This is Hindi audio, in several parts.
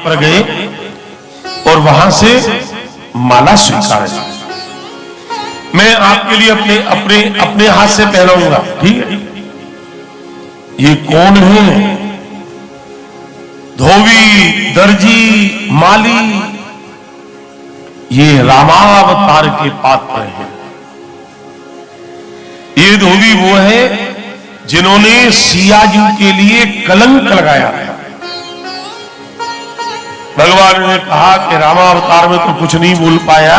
पर गए और वहां से माला स्वीकार है। मैं आपके लिए अपने अपने अपने हाथ से पहनाऊंगा, ठीक है? ये कौन है? धोबी, दर्जी, माली, ये रामावतार के पात्र हैं। ये धोबी वो है जिन्होंने सिया जी के लिए कलंक लगाया है। भगवान ने कहा कि रामावतार में तो कुछ नहीं बोल पाया,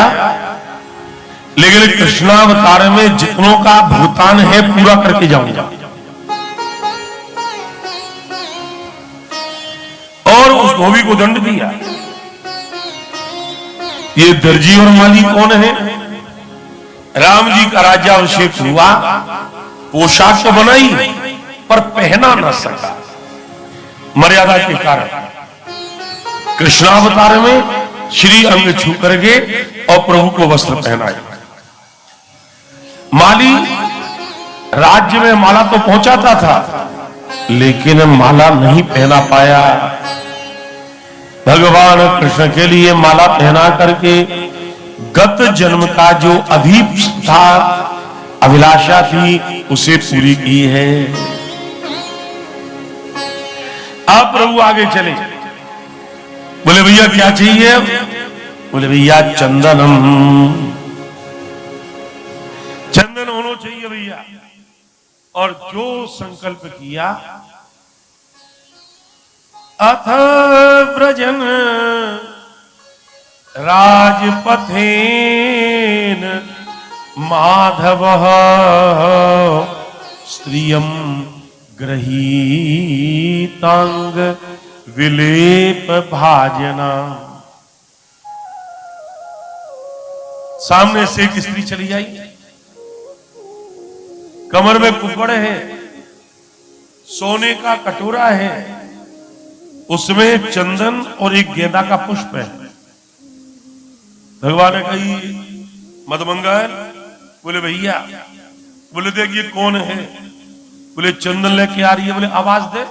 लेकिन कृष्णावतार में जितनों का भुगतान है पूरा करके जाऊंगा। और उस धोबी को दंड दिया। ये दर्जी और माली कौन है? राम जी का राज्याभिषेक हुआ, पोशाक तो बनाई पर पहना न सका मर्यादा के कारण। कृष्णावतार में श्री अंग छू करके और प्रभु को वस्त्र पहनाए। माली राज्य में माला तो पहुंचाता था, लेकिन माला नहीं पहना पाया। भगवान कृष्ण के लिए माला पहना करके गत जन्म का जो अभीप्सा अभिलाषा थी उसे पूरी की है। अब प्रभु आगे चले, बोले भैया क्या चाहिए? बोले भैया चंदनम, चंदन होना चाहिए भैया। और जो संकल्प किया, अथ व्रजन राजपथेन माधव स्त्रियम गृहीतांग विलेप भाजना। सामने से एक स्त्री चली आई, कमर में कुपड़ है, सोने का कटोरा है, उसमें चंदन और एक गेंदा का पुष्प है। भगवान ने कही मदमंगल। बोले भैया, बोले देख ये कौन है? बोले चंदन लेके आ रही है। बोले आवाज दे।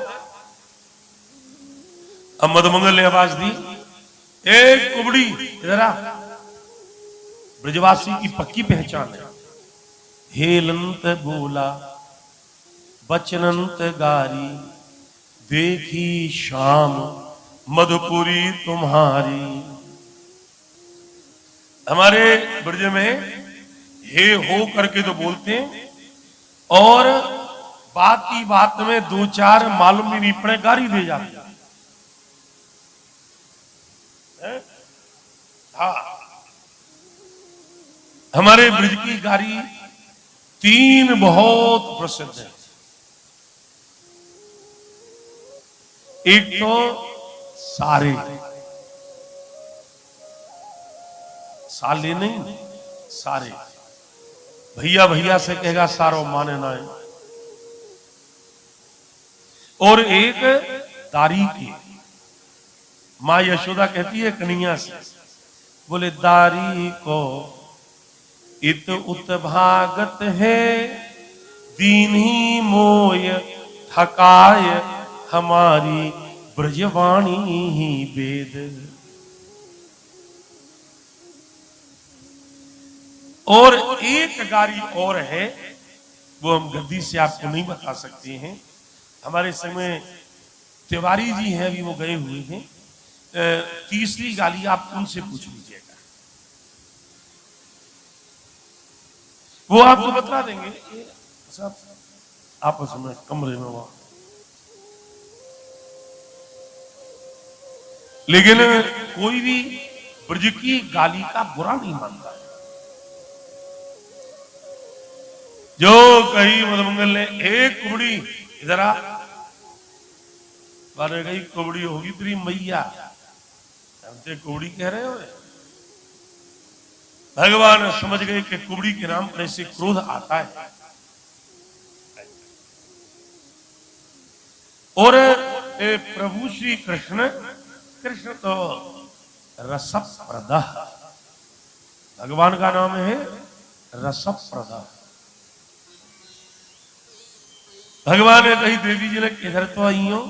अब मदमंगल ने आवाज दी, एक कुबड़ी इधर आ। ब्रजवासी की पक्की पहचान है। हेलंत बोला बचनंत गारी, देखी शाम मधुपुरी तुम्हारी। हमारे ब्रज में हे हो करके तो बोलते हैं, और बात की बात में दो चार मालूम भी नहीं पड़े गारी दे जाते हैं। हाँ, हमारे ब्रज की गारी तीन बहुत प्रसिद्ध है। एक तो सारे, साले नहीं सारे, भैया भैया से कहेगा सारो माने ना है। और एक दारी की, मां यशोदा कहती है कन्हैया से, बोले दारी को इत उत भागत है, दीन्ही मोय थकाय हमारी ब्रजवाणी ही वेद। और एक गारी और है, वो हम गद्दी से आपको नहीं बता सकते हैं। हमारे समय तिवारी जी हैं, अभी वो गए हुए हैं। तीसरी गाली आप उनसे पूछ लीजिएगा, वो आपको बता देंगे। सब आपस में कमरे में वहां, लेकिन कोई भी ब्रज की गाली का बुरा नहीं मानता। जो कही मदमंगल ने, एक कुबड़ी इधर आ। बारे कही कुबड़ी होगी तेरी मैया, हमसे कुबड़ी कह रहे हो। भगवान समझ गए कि कुबड़ी के नाम पर ऐसे क्रोध आता है। और प्रभु श्री कृष्ण, कृष्ण तो रसप्रद, भगवान का नाम है रसप्रद। भगवान ने कही देवी जी ने किधर तो आई हो?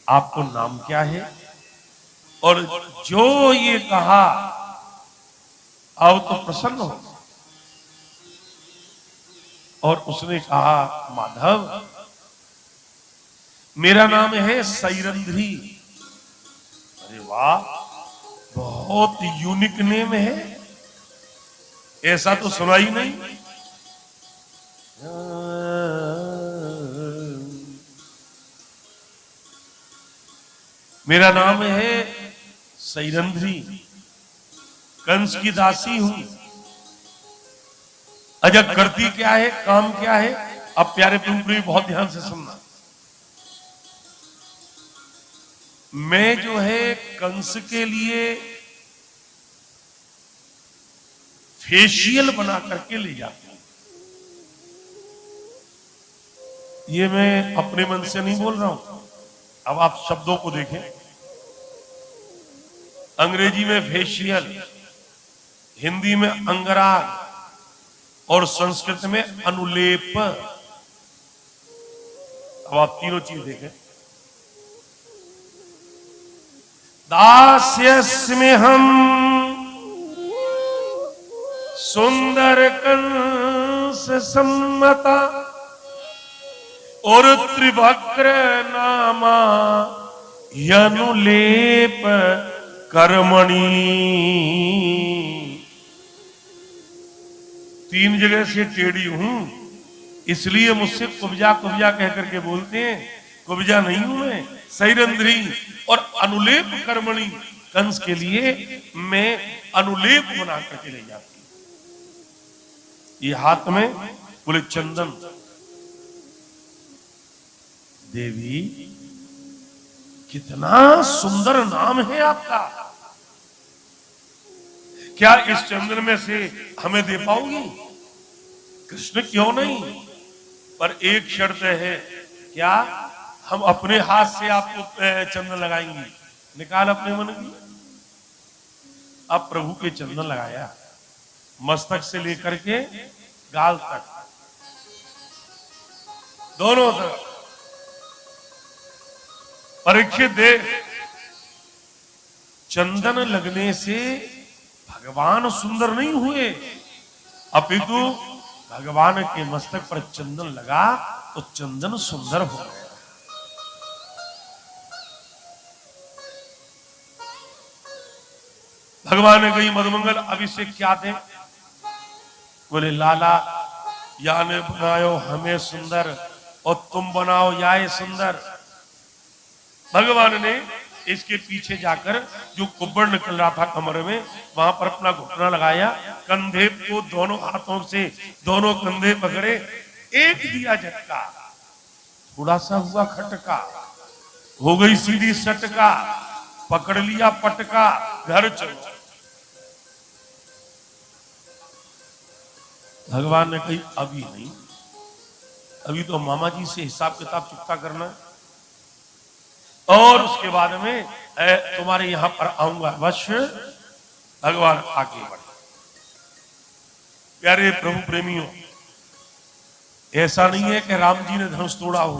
आपको नाम क्या है? और जो ये कहा अब तो प्रसन्न हो, और उसने कहा माधव मेरा नाम है सैरंध्री। अरे वाह, बहुत यूनिक नेम है, ऐसा तो सुना ही नहीं। मेरा नाम है सैरंध्री, कंस की दासी हूं। अच्छा, करती क्या है, काम क्या है? अब प्यारे प्रभु बहुत ध्यान से सुनना। मैं जो है कंस के लिए फेशियल बना करके ले जाता हूं। ये मैं अपने मन से नहीं बोल रहा हूं, अब आप शब्दों को देखें। अंग्रेजी में फेशियल, हिंदी में अंगराग और संस्कृत में अनुलेप। अब आप तीनों चीज देखें। दास्यस्मि हम सुंदर कंस सम्मता और त्रिवक्र नामा यनुलेप कर्मणि। तीन जगह से टेढ़ी हूं, इसलिए मुझसे कुब्जा कुब्जा कह करके बोलते हैं। कुब्जा नहीं हूं मैं, सैरंध्री और अनुलेप कर्मणि। कंस के लिए मैं अनुलेप बना करके ले जाती हूं। ये हाथ में बोले चंदन। देवी कितना सुंदर नाम है आपका, क्या इस चंदन में से हमें दे पाओगी? कृष्ण क्यों नहीं, पर एक शर्त है। क्या? हम अपने हाथ से आपको चंदन लगाएंगे। निकाल अपने मन की। अब प्रभु के चंदन लगाया, मस्तक से लेकर के गाल तक, दोनों तरफ। परीक्षित देख, चंदन लगने से भगवान सुंदर नहीं हुए, अपितु भगवान के मस्तक पर चंदन लगा तो चंदन सुंदर हो गया। भगवान ने कही मधुमंगल अभिषेक क्या थे? बोले लाला, या ने बनायो हमें सुंदर और तुम बनाओ याए सुंदर। भगवान ने इसके पीछे जाकर जो कुब्बड़ निकल रहा था कमर में, वहां पर अपना घुटना लगाया, कंधे को दोनों हाथों से दोनों कंधे पकड़े, एक दिया झटका, थोड़ा सा हुआ खटका, हो गई सीधी सटका, पकड़ लिया पटका, घर चलो। भगवान ने कही अभी नहीं, अभी तो मामा जी से हिसाब किताब चुकता करना है, और उसके बाद में तुम्हारे यहां पर आऊंगा। बस भगवान आगे बढ़े। प्यारे प्रभु प्रेमियों, ऐसा नहीं है कि राम जी ने धनुष तोड़ा हो,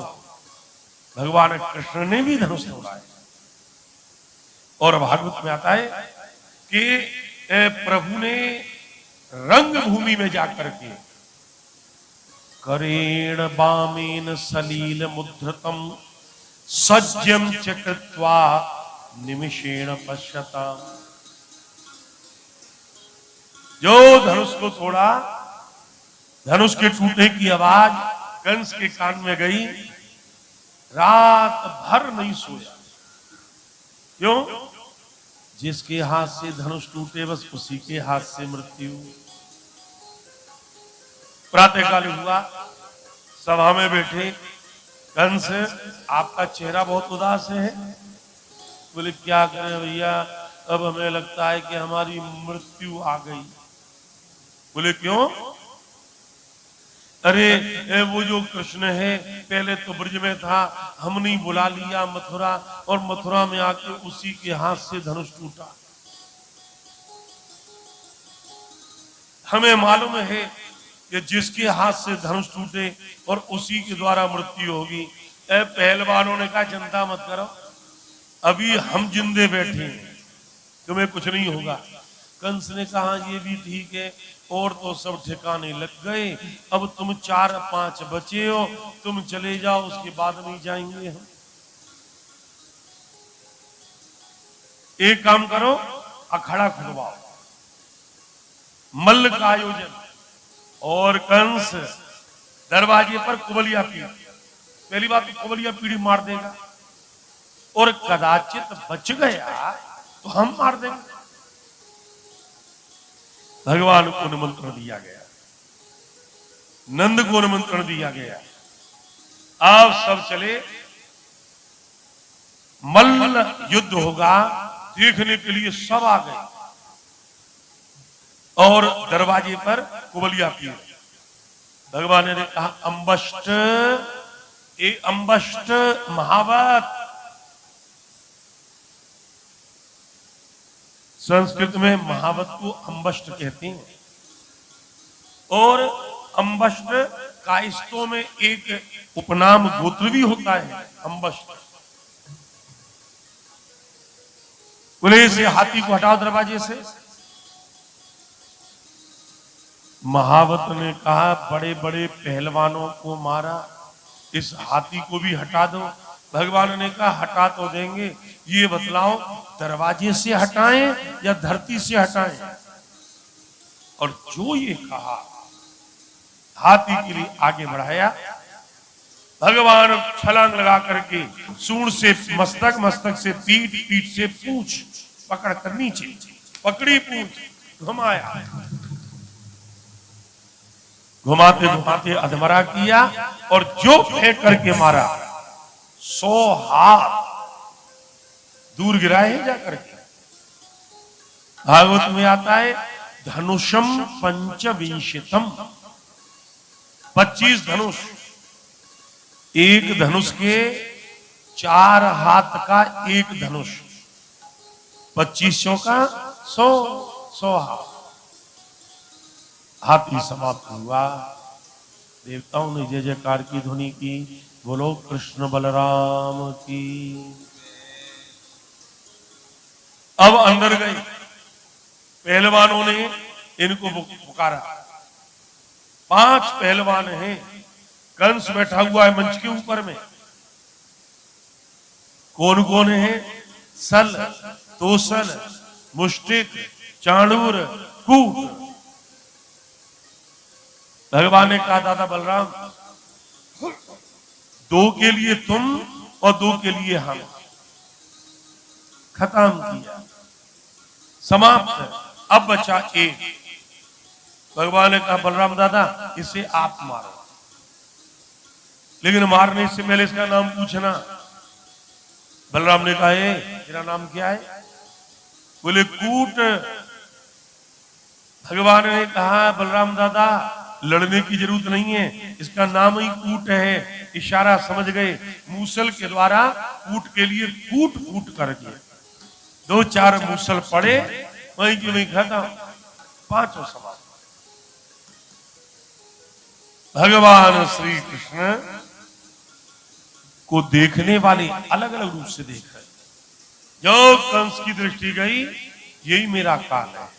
भगवान कृष्ण ने भी धनुष तोड़ा है। और भागवत में आता है कि प्रभु ने रंग भूमि में जाकर के करेण बामेन सलील मुद्रतम सज्जम चकृत्वा निमिषेण पश्यता। जो धनुष को तोड़ा, धनुष के टूटने की आवाज कंस के कान में गई, रात भर नहीं सोया। क्यों? जिसके हाथ से धनुष टूटे बस उसी के हाथ से मृत्यु। प्रातःकाल हुआ, सभा में बैठे कंस, आपका चेहरा बहुत उदास है। बोले क्या करें भैया, अब हमें लगता है कि हमारी मृत्यु आ गई। बोले क्यों? अरे वो जो कृष्ण है पहले तो ब्रज में था, हमने बुला लिया मथुरा, और मथुरा में आके उसी के हाथ से धनुष टूटा। हमें मालूम है कि जिसके हाथ से धनुष टूटे और उसी के द्वारा मृत्यु होगी। पहलवानों ने कहा चिंता मत करो, अभी हम जिंदे बैठे हैं, तुम्हें कुछ नहीं होगा। कंस ने कहा ये भी ठीक है, और तो सब ठिकाने लग गए, अब तुम 4-5 बचे हो, तुम चले जाओ, उसके बाद नहीं जाएंगे हम। एक काम करो, अखाड़ा खुलवाओ, मल्ल का आयोजन, और कंस दरवाजे पर कुबलिया पीढ़ी, पहली बात तो कुबलिया पीढ़ी मार देगा, और कदाचित बच गया तो हम मार देंगे। भगवान को निमंत्रण दिया गया, नंद को निमंत्रण दिया गया, आप सब चले, मल्ल युद्ध होगा, देखने के लिए सब आ गए, और दरवाजे पर कुबलिया पीढ़ी। भगवान ने कहा अंबष्ट, ए अंबष्ट महावत, संस्कृत में महावत को अंबष्ट कहते हैं, और अंबष्ट कायस्थों में एक उपनाम गोत्र भी होता है अंबष्ट। बोले से हाथी को हटाओ दरवाजे से। महावत ने कहा बड़े बड़े पहलवानों को मारा, इस हाथी को भी हटा दो। भगवान ने कहा हटा तो देंगे, ये बतलाओ दरवाजे से हटाएं या धरती से हटाएं। और जो ये कहा, हाथी के लिए आगे बढ़ाया, भगवान छलांग लगा करके सूंड से मस्तक, मस्तक से पीठ, पीठ से पूंछ पकड़ कर नीचे, पकड़ी पूंछ, घुमाया, घुमाते घुमाते अधमरा किया, और जो फेंक करके मारा 100 हाथ दूर गिराए जाकर के। भागवत में आता है धनुषम पंचविंशतम, 25 धनुष, एक धनुष के 4 हाथ का एक धनुष, 25 का 100 हाथ। हाथी समाप्त हुआ, देवताओं ने जय जयकार की ध्वनि की, बोलो कृष्ण बलराम की। अब अंदर गए, पहलवानों ने इनको पुकारा, 5 पहलवान हैं, कंस बैठा हुआ है मंच के ऊपर में। कौन कौन है? सल, तोसल, मुष्टिक, चाणूर, कूट। भगवान ने कहा दादा बलराम, 2 के लिए तुम और 2 के लिए हम, खत्म किया, समाप्त। अब बचा 1। भगवान ने कहा बलराम दादा इसे आप मारो, लेकिन मारने से पहले इसका नाम पूछना। बलराम ने कहा तेरा नाम क्या है? बोले कूट। भगवान ने कहा बलराम दादा लड़ने की जरूरत नहीं है, इसका नाम ही कूट है। इशारा समझ गए, मूसल के द्वारा कूट के लिए कूट कूट करके 2-4 मूसल पड़े, वहीं की वहीं खत्म, 5 समाज। भगवान श्री कृष्ण को देखने वाले अलग अलग रूप से देख रहे। जो कंस की दृष्टि गई, यही मेरा काल है।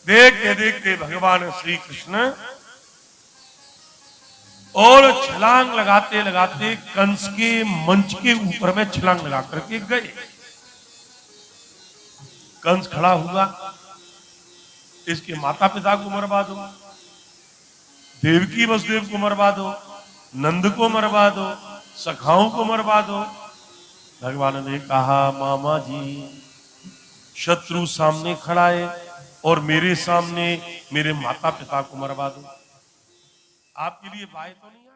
देखते देखते भगवान श्री कृष्ण और छलांग लगाते लगाते कंस के मंच के ऊपर में छलांग लगा करके गए। कंस खड़ा हुआ, इसके माता पिता को मरवा दो, देवकी वसुदेव को मरवा दो, नंद को मरवा दो, सखाओं को मरवा दो। भगवान ने कहा मामा जी, शत्रु सामने खड़ा है और मेरे सामने मेरे माता पिता को मरवा दो। आपके लिए बात तो नहीं